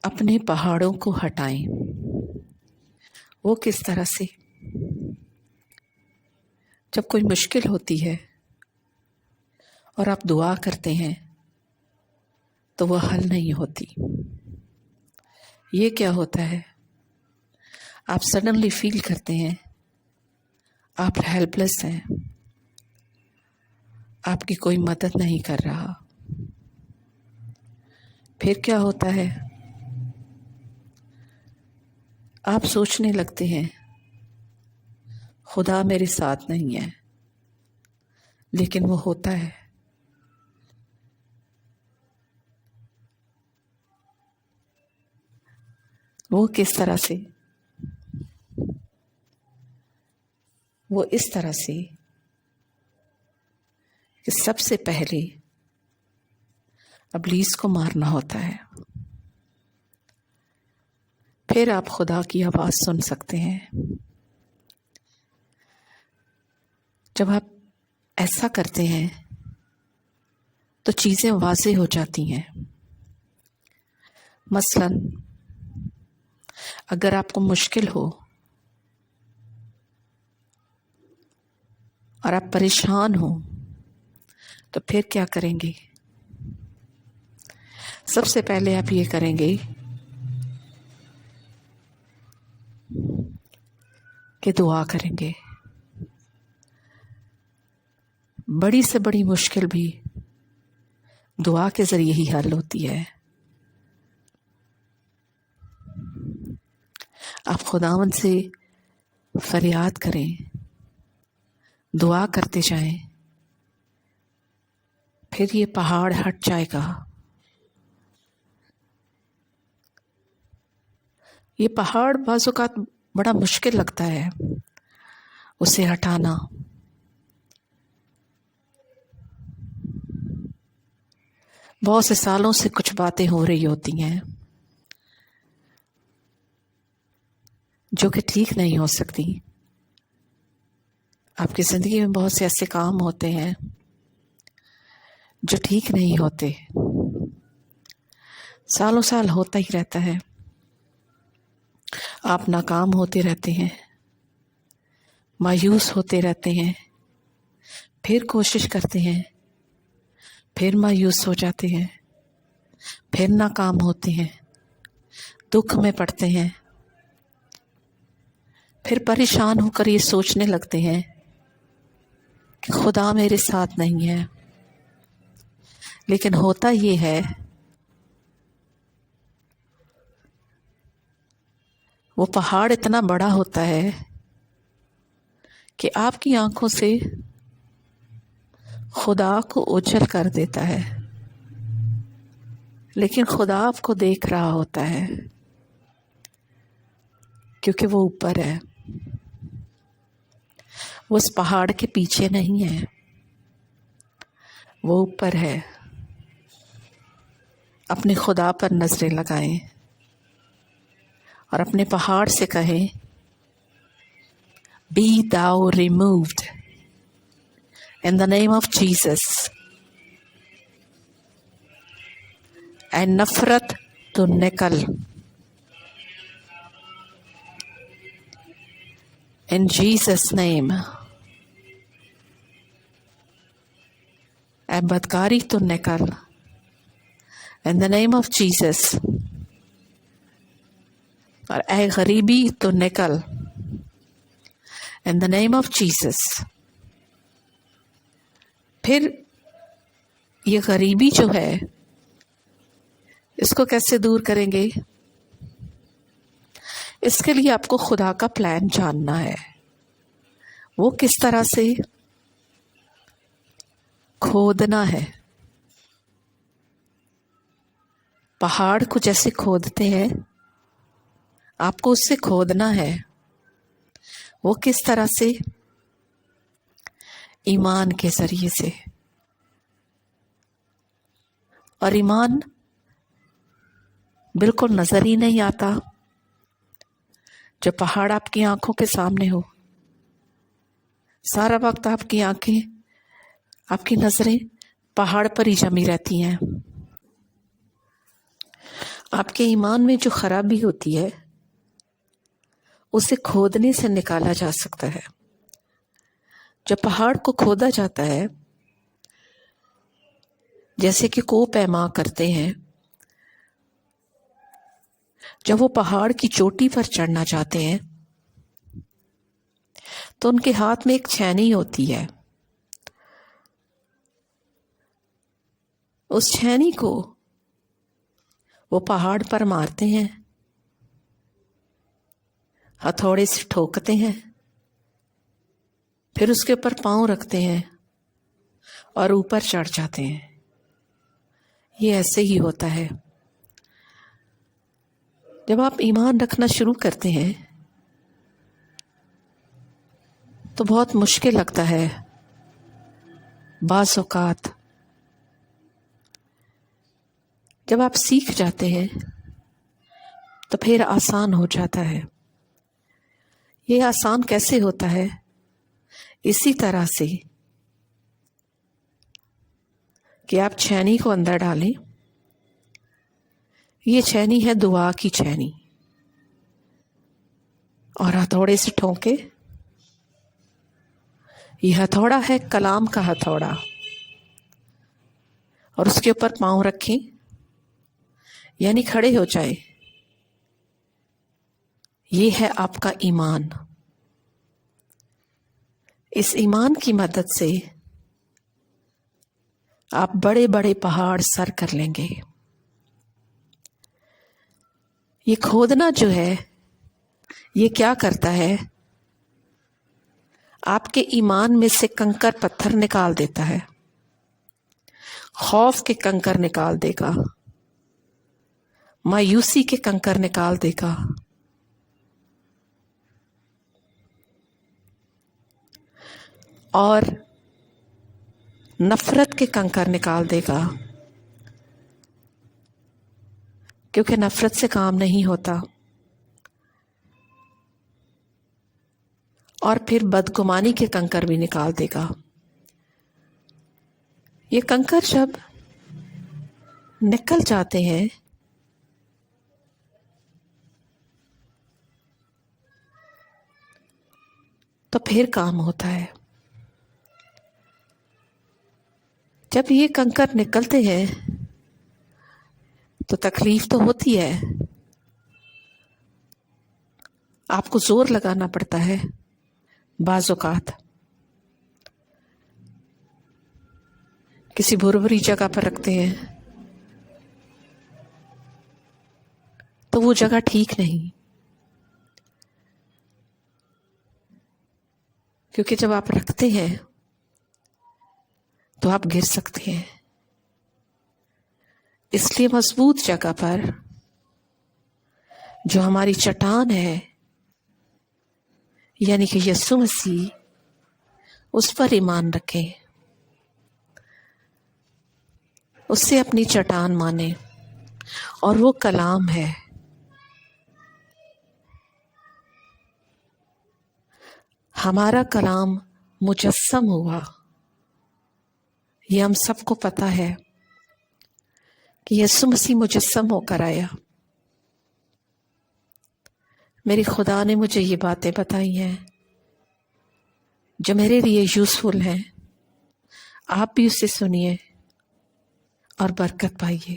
اپنے پہاڑوں کو ہٹائیں۔ وہ کس طرح سے؟ جب کوئی مشکل ہوتی ہے اور آپ دعا کرتے ہیں تو وہ حل نہیں ہوتی۔ یہ کیا ہوتا ہے؟ آپ سڈنلی فیل کرتے ہیں آپ ہیلپ لیس ہیں، آپ کی کوئی مدد نہیں کر رہا۔ پھر کیا ہوتا ہے؟ آپ سوچنے لگتے ہیں خدا میرے ساتھ نہیں ہے، لیکن وہ ہوتا ہے۔ وہ کس طرح سے؟ وہ اس طرح سے کہ سب سے پہلے ابلیس کو مارنا ہوتا ہے، پھر آپ خدا کی آواز سن سکتے ہیں۔ جب آپ ایسا کرتے ہیں تو چیزیں واضح ہو جاتی ہیں۔ مثلا اگر آپ کو مشکل ہو اور آپ پریشان ہو تو پھر کیا کریں گے؟ سب سے پہلے آپ یہ کریں گے کہ دعا کریں گے۔ بڑی سے بڑی مشکل بھی دعا کے ذریعے ہی حل ہوتی ہے۔ آپ خداوند سے فریاد کریں، دعا کرتے جائیں، پھر یہ پہاڑ ہٹ جائے گا۔ یہ پہاڑ بعض اوقات بڑا مشکل لگتا ہے اسے ہٹانا، بہت سے سالوں سے کچھ باتیں ہو رہی ہوتی ہیں جو کہ ٹھیک نہیں ہو سکتی۔ آپ کی زندگی میں بہت سے ایسے کام ہوتے ہیں جو ٹھیک نہیں ہوتے، سالوں سال ہوتا ہی رہتا ہے۔ آپ ناکام ہوتے رہتے ہیں، مایوس ہوتے رہتے ہیں، پھر کوشش کرتے ہیں، پھر مایوس ہو جاتے ہیں، پھر ناکام ہوتے ہیں، دکھ میں پڑتے ہیں، پھر پریشان ہو کر یہ سوچنے لگتے ہیں کہ خدا میرے ساتھ نہیں ہے۔ لیکن ہوتا یہ ہے وہ پہاڑ اتنا بڑا ہوتا ہے کہ آپ کی آنکھوں سے خدا کو اوجھل کر دیتا ہے، لیکن خدا آپ کو دیکھ رہا ہوتا ہے کیونکہ وہ اوپر ہے، وہ اس پہاڑ کے پیچھے نہیں ہے، وہ اوپر ہے۔ اپنے خدا پر نظریں لگائیں اور اپنے پہاڑ سے کہیں Be thou removed in the name of Jesus. اے نفرت تو نکل in Jesus name. اے بدکاری تو نکل in the name of Jesus. اور اے غریبی تو نکل in the name of Jesus. پھر یہ غریبی جو ہے اس کو کیسے دور کریں گے؟ اس کے لیے آپ کو خدا کا پلان جاننا ہے۔ وہ کس طرح سے؟ کھودنا ہے۔ پہاڑ کو جیسے کھودتے ہیں آپ کو اس سے کھودنا ہے۔ وہ کس طرح سے؟ ایمان کے ذریعے سے۔ اور ایمان بالکل نظر ہی نہیں آتا جو پہاڑ آپ کی آنکھوں کے سامنے ہو۔ سارا وقت آپ کی آنکھیں، آپ کی نظریں پہاڑ پر ہی جمی رہتی ہیں۔ آپ کے ایمان میں جو خرابی ہوتی ہے اسے کھودنے سے نکالا جا سکتا ہے. جب پہاڑ کو کھودا جاتا ہے، جیسے کہ کوہ پیما کرتے ہیں، جب وہ پہاڑ کی چوٹی پر چڑھنا چاہتے ہیں تو ان کے ہاتھ میں ایک چھینی ہوتی ہے. اس چھینی کو وہ پہاڑ پر مارتے ہیں، ہتھوڑے سے ٹھوکتے ہیں، پھر اس کے اوپر پاؤں رکھتے ہیں اور اوپر چڑھ جاتے ہیں. یہ ایسے ہی ہوتا ہے. جب آپ ایمان رکھنا شروع کرتے ہیں تو بہت مشکل لگتا ہے. بعض اوقات جب آپ سیکھ جاتے ہیں تو پھر آسان ہو جاتا ہے. یہ آسان کیسے ہوتا ہے؟ اسی طرح سے کہ آپ چھینی کو اندر ڈالیں. یہ چھینی ہے دعا کی چھینی، اور ہتھوڑے سے ٹھونکے. یہ ہتھوڑا ہے کلام کا ہتھوڑا، اور اس کے اوپر پاؤں رکھیں، یعنی کھڑے ہو جائے. یہ ہے آپ کا ایمان. اس ایمان کی مدد سے آپ بڑے بڑے پہاڑ سر کر لیں گے. یہ کھودنا جو ہے یہ کیا کرتا ہے؟ آپ کے ایمان میں سے کنکر پتھر نکال دیتا ہے. خوف کے کنکر نکال دے گا، مایوسی کے کنکر نکال دے گا، اور نفرت کے کنکر نکال دے گا. کیونکہ نفرت سے کام نہیں ہوتا. اور پھر بدگمانی کے کنکر بھی نکال دے گا. یہ کنکر جب نکل جاتے ہیں تو پھر کام ہوتا ہے. جب یہ کنکر نکلتے ہیں تو تکلیف تو ہوتی ہے. آپ کو زور لگانا پڑتا ہے. بعض اوقات کسی بھری جگہ پر رکھتے ہیں تو وہ جگہ ٹھیک نہیں، کیونکہ جب آپ رکھتے ہیں تو آپ گر سکتے ہیں. اس لیے مضبوط جگہ پر جو ہماری چٹان ہے، یعنی کہ یسوع مسیح، اس پر ایمان رکھیں، اس سے اپنی چٹان مانیں. اور وہ کلام ہے. ہمارا کلام مجسم ہوا. یہ ہم سب کو پتا ہے کہ یسوع مسیح مجسم ہو کر آیا. میری خدا نے مجھے یہ باتیں بتائی ہیں جو میرے لیے یوزفل ہیں. آپ بھی اسے سنیے اور برکت پائیے.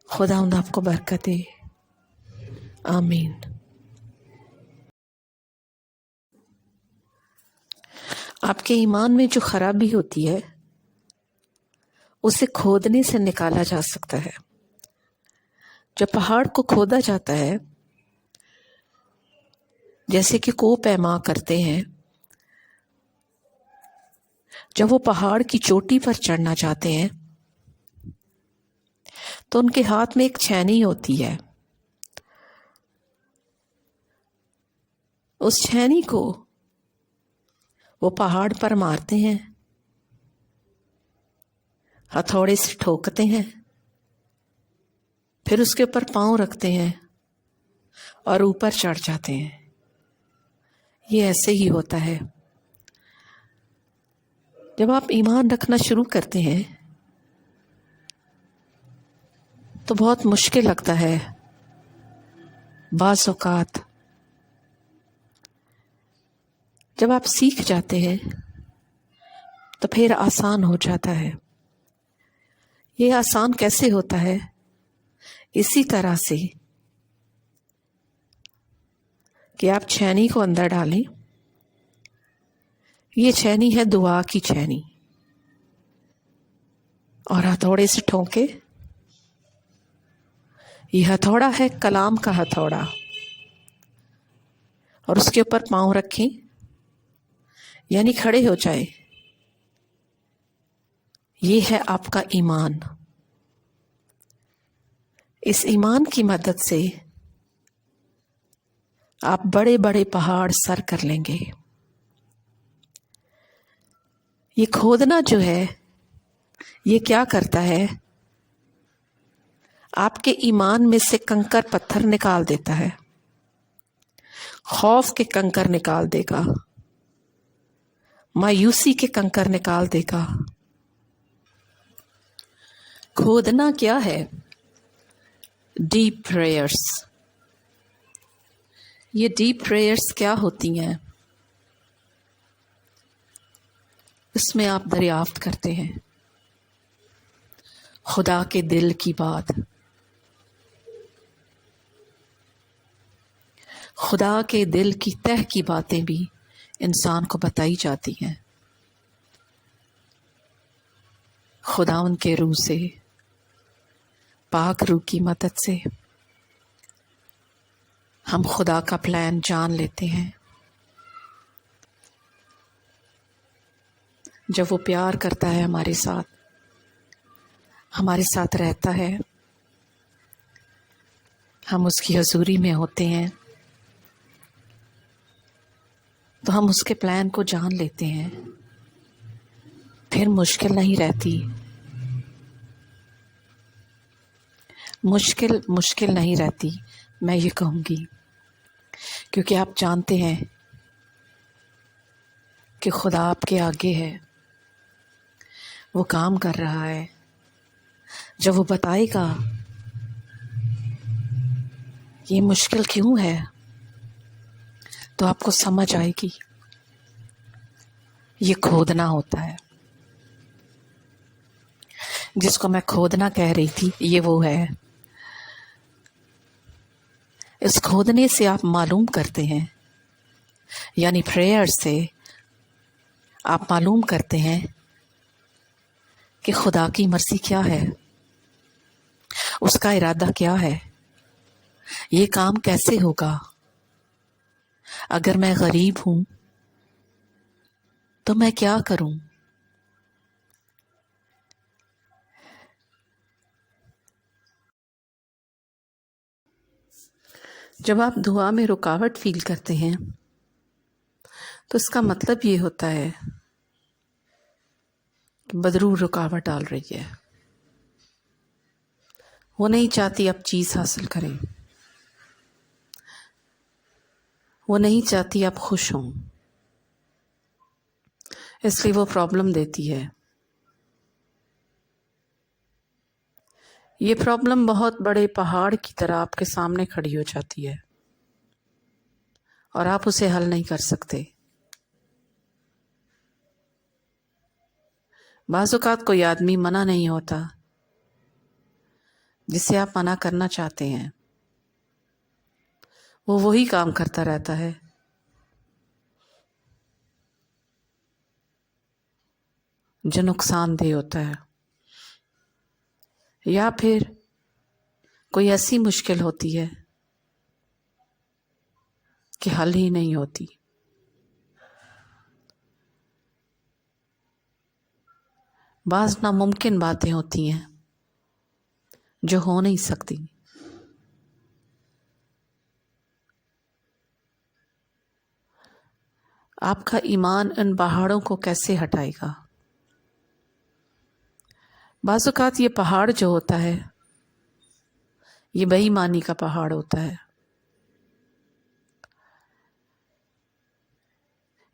خدا آپ کو برکت دے. آمین. آپ کے ایمان میں جو خرابی ہوتی ہے اسے کھودنے سے نکالا جا سکتا ہے. جب پہاڑ کو کھودا جاتا ہے، جیسے کہ کوہ پیما کرتے ہیں، جب وہ پہاڑ کی چوٹی پر چڑھنا چاہتے ہیں تو ان کے ہاتھ میں ایک چھینی ہوتی ہے. اس چھینی کو وہ پہاڑ پر مارتے ہیں، ہتھوڑے سے ٹھوکتے ہیں، پھر اس کے اوپر پاؤں رکھتے ہیں اور اوپر چڑھ جاتے ہیں. یہ ایسے ہی ہوتا ہے. جب آپ ایمان رکھنا شروع کرتے ہیں تو بہت مشکل لگتا ہے. بعض اوقات جب آپ سیکھ جاتے ہیں تو پھر آسان ہو جاتا ہے. یہ آسان کیسے ہوتا ہے؟ اسی طرح سے کہ آپ چھینی کو اندر ڈالیں. یہ چھینی ہے دعا کی چھینی، اور ہتھوڑے سے ٹھونکے. یہ ہتھوڑا ہے کلام کا ہتھوڑا، اور اس کے اوپر پاؤں رکھیں، یعنی کھڑے ہو جائے. یہ ہے آپ کا ایمان. اس ایمان کی مدد سے آپ بڑے بڑے پہاڑ سر کر لیں گے. یہ کھودنا جو ہے یہ کیا کرتا ہے؟ آپ کے ایمان میں سے کنکر پتھر نکال دیتا ہے. خوف کے کنکر نکال دے گا، مایوسی کے کنکر نکال دے گا. کھودنا کیا ہے؟ Deep prayers. یہ ڈیپ پریئرس کیا ہوتی ہیں؟ اس میں آپ دریافت کرتے ہیں خدا کے دل کی بات. خدا کے دل کی تہ کی باتیں بھی انسان کو بتائی جاتی ہیں. خدا ان کے روح سے، پاک روح کی مدد سے ہم خدا کا پلان جان لیتے ہیں. جب وہ پیار کرتا ہے ہمارے ساتھ رہتا ہے، ہم اس کی حضوری میں ہوتے ہیں، تو ہم اس کے پلان کو جان لیتے ہیں. پھر مشکل نہیں رہتی. مشکل نہیں رہتی، میں یہ کہوں گی، کیونکہ آپ جانتے ہیں کہ خدا آپ کے آگے ہے، وہ کام کر رہا ہے. جب وہ بتائے گا یہ مشکل کیوں ہے، تو آپ کو سمجھ آئے گی یہ کھودنا ہوتا ہے. جس کو میں کھودنا کہہ رہی تھی یہ وہ ہے. اس کھودنے سے آپ معلوم کرتے ہیں، یعنی پریئر سے آپ معلوم کرتے ہیں کہ خدا کی مرضی کیا ہے، اس کا ارادہ کیا ہے، یہ کام کیسے ہوگا. اگر میں غریب ہوں تو میں کیا کروں؟ جب آپ دعا میں رکاوٹ فیل کرتے ہیں تو اس کا مطلب یہ ہوتا ہے کہ بدرو رکاوٹ ڈال رہی ہے. وہ نہیں چاہتی آپ چیز حاصل کریں، وہ نہیں چاہتی آپ خوش ہوں، اس لیے وہ پرابلم دیتی ہے. یہ پرابلم بہت بڑے پہاڑ کی طرح آپ کے سامنے کھڑی ہو جاتی ہے اور آپ اسے حل نہیں کر سکتے. بعض اوقات کوئی آدمی منع نہیں ہوتا جسے آپ منع کرنا چاہتے ہیں، وہ وہی کام کرتا رہتا ہے جو نقصان دہ ہوتا ہے. یا پھر کوئی ایسی مشکل ہوتی ہے کہ حل ہی نہیں ہوتی. بعض ناممکن باتیں ہوتی ہیں جو ہو نہیں سکتی. آپ کا ایمان ان پہاڑوں کو کیسے ہٹائے گا؟ بعض اوقات یہ پہاڑ جو ہوتا ہے یہ بے ایمانی کا پہاڑ ہوتا ہے.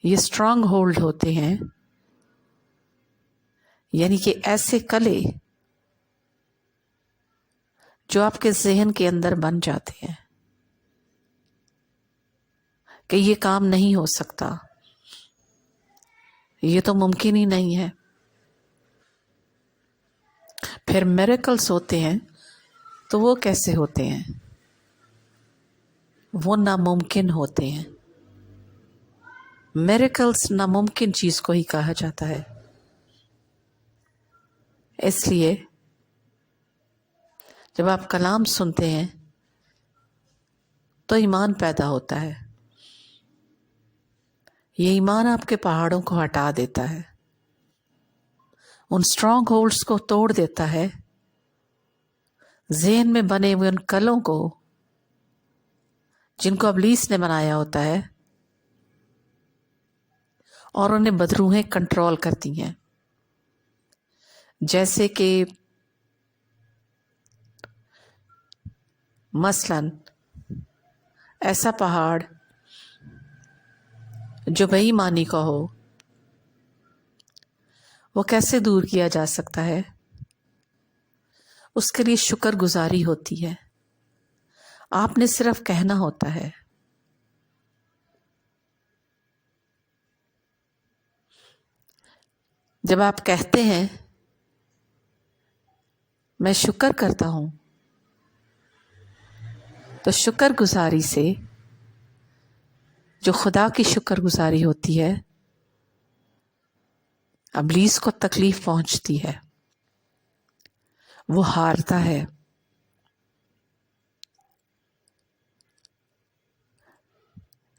یہ اسٹرانگ ہولڈ ہوتے ہیں، یعنی کہ ایسے کلے جو آپ کے ذہن کے اندر بن جاتے ہیں کہ یہ کام نہیں ہو سکتا، یہ تو ممکن ہی نہیں ہے. پھر میریکلز ہوتے ہیں تو وہ کیسے ہوتے ہیں؟ وہ ناممکن ہوتے ہیں. میریکلز ناممکن چیز کو ہی کہا جاتا ہے. اس لیے جب آپ کلام سنتے ہیں تو ایمان پیدا ہوتا ہے. یہ ایمان آپ کے پہاڑوں کو ہٹا دیتا ہے، ان اسٹرانگ ہولڈز کو توڑ دیتا ہے، ذہن میں بنے ہوئے ان کلوں کو جن کو ابلیس نے بنایا ہوتا ہے، اور انہیں بدروحیں کنٹرول کرتی ہیں. جیسے کہ مثلاً ایسا پہاڑ جو بے ایمانی کا ہو، وہ کیسے دور کیا جا سکتا ہے؟ اس کے لیے شکر گزاری ہوتی ہے. آپ نے صرف کہنا ہوتا ہے. جب آپ کہتے ہیں میں شکر کرتا ہوں، تو شکر گزاری سے جو خدا کی شکر گزاری ہوتی ہے، ابلیس کو تکلیف پہنچتی ہے، وہ ہارتا ہے.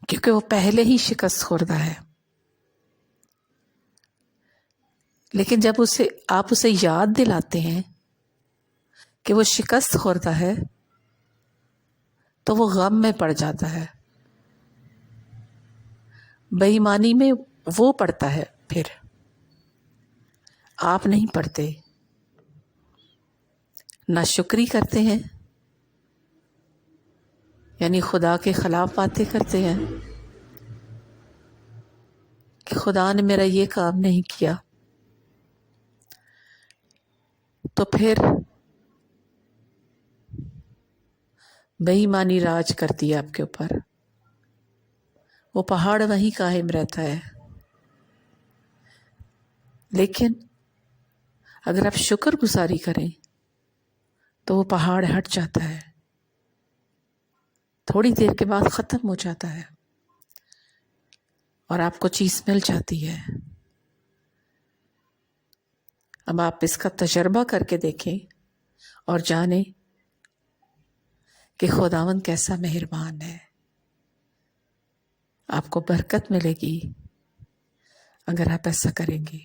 کیونکہ وہ پہلے ہی شکست خوردہ ہے. لیکن جب آپ اسے یاد دلاتے ہیں کہ وہ شکست خوردہ ہے، تو وہ غم میں پڑ جاتا ہے. بے ایمانی میں وہ پڑتا ہے، پھر آپ نہیں پڑھتے. ناشکری کرتے ہیں، یعنی خدا کے خلاف باتیں کرتے ہیں کہ خدا نے میرا یہ کام نہیں کیا. تو پھر بے ایمانی راج کرتی ہے آپ کے اوپر. وہ پہاڑ وہیں قائم رہتا ہے. لیکن اگر آپ شکر گزاری کریں تو وہ پہاڑ ہٹ جاتا ہے، تھوڑی دیر کے بعد ختم ہو جاتا ہے، اور آپ کو چیز مل جاتی ہے. اب آپ اس کا تجربہ کر کے دیکھیں اور جانیں کہ خداوند کیسا مہربان ہے. آپ کو برکت ملے گی اگر آپ ایسا کریں گے.